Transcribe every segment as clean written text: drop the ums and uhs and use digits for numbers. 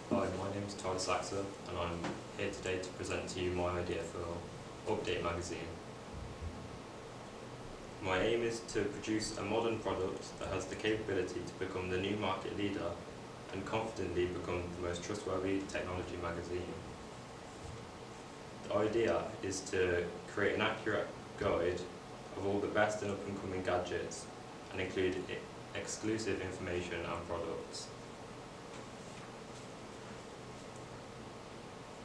Hi, my name is Tyler Saxon and I'm here today to present to you my idea for Update magazine. My aim is to produce a modern product that has the capability to become the new market leader and confidently become the most trustworthy technology magazine. The idea is to create an accurate guide of all the best and up-and-coming gadgets and include exclusive information and products.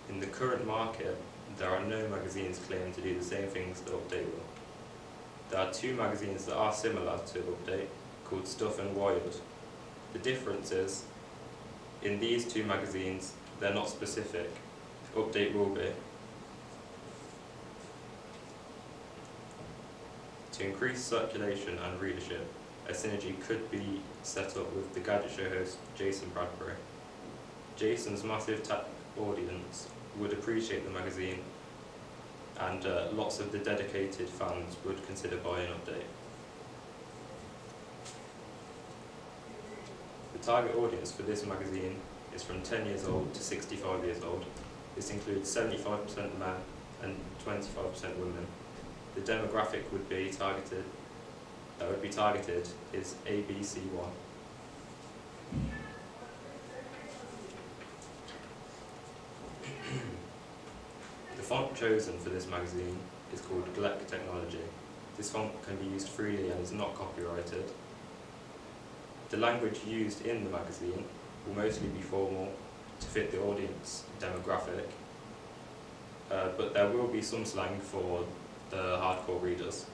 In the current market, there are no magazines claiming to do the same things that Update will. There are two magazines that are similar to Update, called Stuff and Wired. The difference is, in these two magazines, they're not specific. Update will be. To increase circulation and readership, a synergy could be set up with the Gadget Show host Jason Bradbury. Jason's massive tech audience would appreciate the magazine, and lots of the dedicated fans would consider buying Update. The target audience for this magazine is from 10 years old to 65 years old. This includes 75% men and 25% women. The demographic would be targeted is ABC1. The font chosen for this magazine is called Gleck Technology. This font can be used freely and is not copyrighted. The language used in the magazine will mostly be formal to fit the audience demographic, but there will be some slang for the hardcore readers.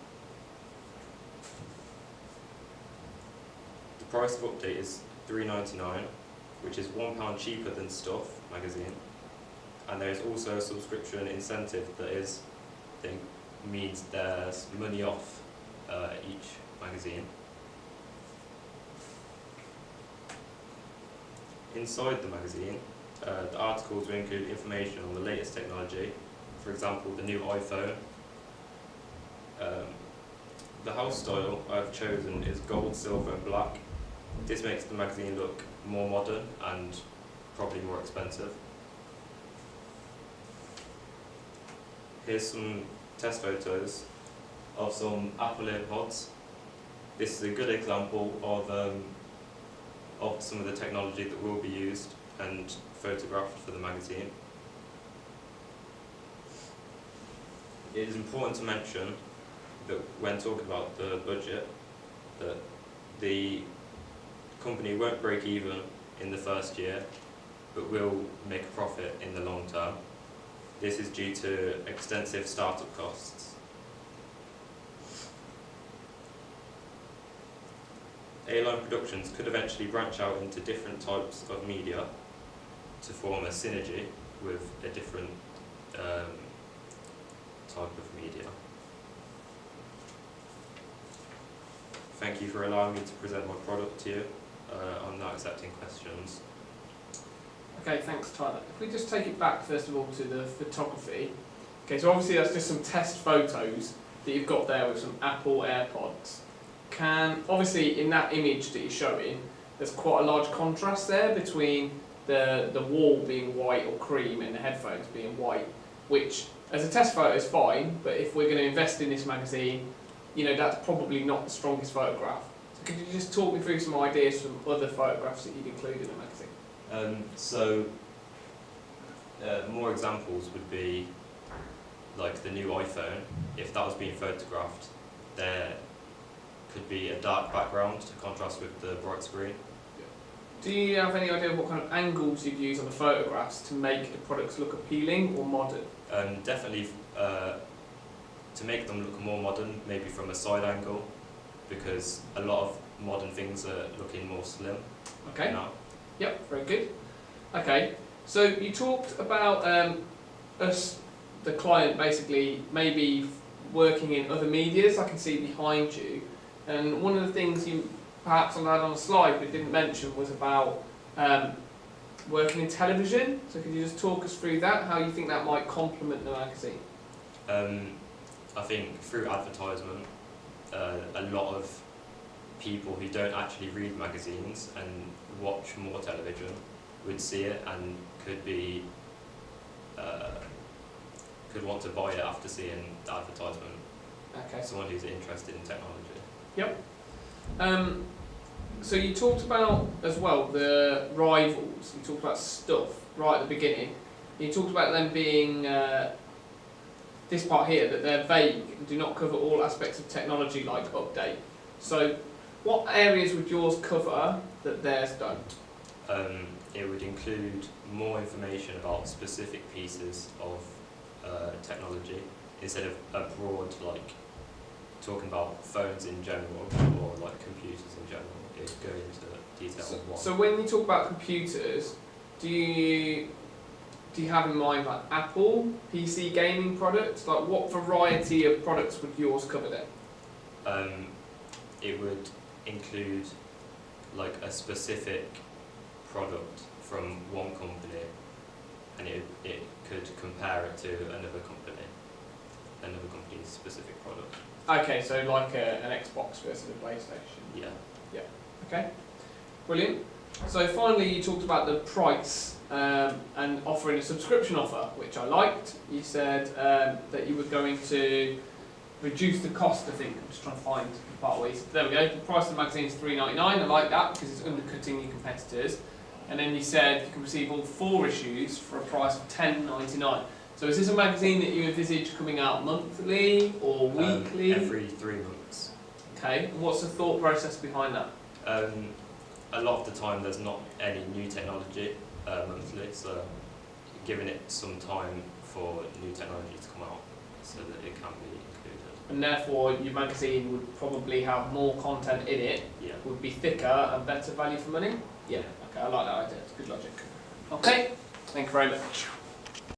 The price of Update is £3.99, which is £1 cheaper than Stuff magazine. And there is also a subscription incentive that means there's money off each magazine. Inside the magazine, the articles will include information on the latest technology, for example, the new iPhone. The house style I've chosen is gold, silver and black. This makes the magazine look more modern and probably more expensive. Here's some test photos of some Apple AirPods. This is a good example of some of the technology that will be used and photographed for the magazine. It is important to mention that when talking about the budget, that the company won't break even in the first year, but will make a profit in the long term. This is due to extensive startup costs. A-Line Productions could eventually branch out into different types of media to form a synergy with a different type of media. Thank you for allowing me to present my product to you. I'm now accepting questions. Okay, thanks Tyler. If we just take it back first of all to the photography. Okay, so obviously that's just some test photos that you've got there with some Apple AirPods. Obviously in that image that you're showing, there's quite a large contrast there between the wall being white or cream and the headphones being white, which as a test photo is fine, but if we're going to invest in this magazine, you know, that's probably not the strongest photograph. So could you just talk me through some ideas from other photographs that you'd include in the magazine? More examples would be like the new iPhone. If that was being photographed, there could be a dark background to contrast with the bright screen. Do you have any idea of what kind of angles you'd use on the photographs to make the products look appealing or modern? Definitely to make them look more modern, maybe from a side angle, because a lot of modern things are looking more slim now. Yep, very good. Okay, so you talked about us, the client, basically maybe working in other medias. I can see behind you, and one of the things you perhaps had on a slide but didn't mention was about working in television. So could you just talk us through that, how you think that might complement the magazine? I think through advertisement, a lot of people who don't actually read magazines and watch more television would see it and could be could want to buy it after seeing the advertisement. Okay. Someone who's interested in technology. Yep. So you talked about as well the rivals. You talked about stuff right at the beginning. You talked about them being this part here, that they're vague and do not cover all aspects of technology like update. So what areas would yours cover that theirs don't? It would include more information about specific pieces of technology instead of a broad, like talking about phones in general or like computers in general. It would go into detail on what. So when you talk about computers, do you have in mind like Apple, PC gaming products? Like what variety of products would yours cover then? It would include like a specific product from one company, and it could compare it to another company's specific product. Okay, so like an Xbox versus a PlayStation. Yeah. Okay, brilliant. So finally you talked about the price and offering a subscription offer, which I liked. You said that you were going to reduce the cost, I think. I'm just trying to find the part where you said, there we go, the price of the magazine is $3.99. I like that because it's undercutting your competitors. And then you said you can receive all 4 issues for a price of $10.99. So is this a magazine that you envisage coming out monthly or weekly? Every 3 months. Okay, and what's the thought process behind that? A lot of the time there's not any new technology monthly, so giving it some time for new technology to come out so that it can be included. And therefore your magazine would probably have more content in it, Yeah. would be thicker and better value for money? Yeah. Okay, I like that idea, it's good logic. Okay, thank you very much.